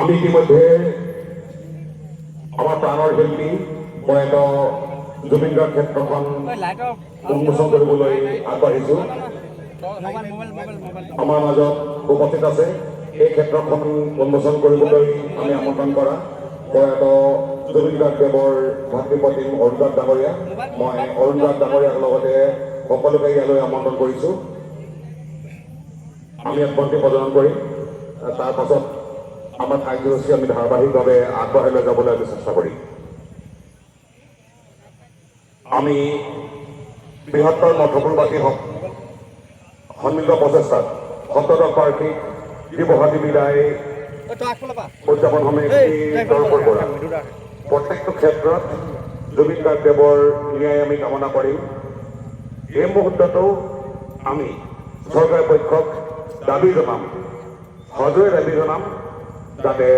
আমি ইতিমধ্যে আমাৰ প্ৰাণৰ শিল্পী প্ৰয়াত জুবিন গাৰ্গ ক্ষেত্ৰখন উন্মোচন কৰিবলৈ আগবাঢ়িছো। আমাৰ মাজত উপস্থিত আছে এই ক্ষেত্ৰখন উন্মোচন কৰিবলৈ আমি আমন্ত্ৰণ কৰা প্ৰয়াত জুবিন গাৰ্গ দেৱৰ ভাতৃপ্ৰতিম অৰুণ গাৰ্গ ডাঙৰীয়া। মই অৰুণ গাৰ্গ ডাঙৰীয়াৰ লগতে সকলোকে ইয়ালৈ আমন্ত্ৰণ কৰিছো। আমি ইয়াত বন্তি প্ৰজ্বলন কৰিম। তাৰ পাছত আমাৰ কাৰ্যসূচী আমি ধাৰাবাহিকভাৱে আগবঢ়াই লৈ যাবলৈ আমি চেষ্টা কৰিম। আমি বৃহত্তৰ মঠপুৰবাসী সন্মিলিত প্ৰচেষ্টাত সপ্তদশ বাৰ্ষিক দিৱসাদী বিদায় উদযাপন সমিতিৰ তৰফৰ পৰা প্ৰত্যেকটো ক্ষেত্ৰত জুবিন গাৰ্গ দেৱৰ ন্যায় আমি কামনা কৰিম। এই মুহূৰ্ততো আমি চৰকাৰী পক্ষক দাবী জনাম, সজোৰে দাবী জনাম যাতে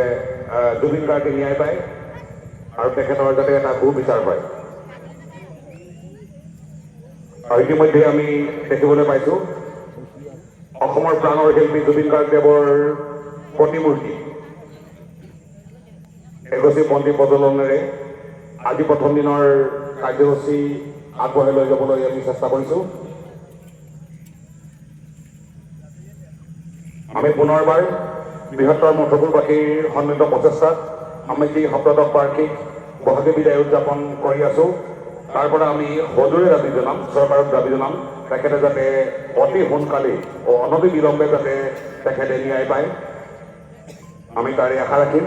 জুবিন গাৰ্গে ন্যায় পায় আৰু তেখেতৰ যাতে এটা সুবিচাৰ হয়। আৰু ইতিমধ্যে আমি দেখিবলৈ পাইছোঁ অসমৰ প্ৰাণৰ শিল্পী জুবিন গাৰ্গ দেৱৰ প্ৰতিমূৰ্তি এগছি বন্তি প্ৰজ্বলনেৰে আজি প্ৰথম দিনৰ কাৰ্যসূচী আগবঢ়াই লৈ যাবলৈ আমি চেষ্টা কৰিছোঁ। আমি পুনৰবাৰ বৃহত্তৰ মঠপুৰবাসীৰ সন্মিলিত প্ৰচেষ্টাত আমি যি সপ্তদশ বাৰ্ষিক বহাগী বিদায় উদযাপন কৰি আছোঁ তাৰ পৰা আমি সজোৰে দাবী জনাম, চৰকাৰক দাবী জনাম তেখেতে যাতে অতি সোনকালেই অনবি বিলম্বে যাতে তেখেতে ন্যায় পায়, আমি তাৰে আশা ৰাখিম।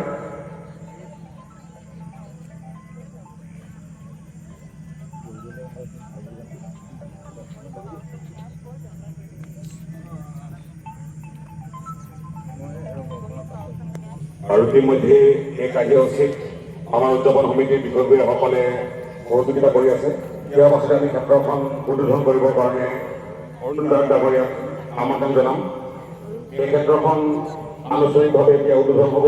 আৰু ইতিমধ্যে এই কাৰ্যসূচীত আমাৰ উদযাপন সমিতিৰ বিষয়ববীয়াসকলে সহযোগিতা কৰি আছে। ইয়াৰ পাছতে আমি ক্ষেত্ৰখন উদ্বোধন কৰিবৰ কাৰণে অৰুণ গাৰ্গ ডাঙৰীয়াক আমন্ত্ৰণ জনাম। এই ক্ষেত্ৰখন আনুষ্ঠানিকভাৱে এতিয়া উদ্বোধন হ'ব।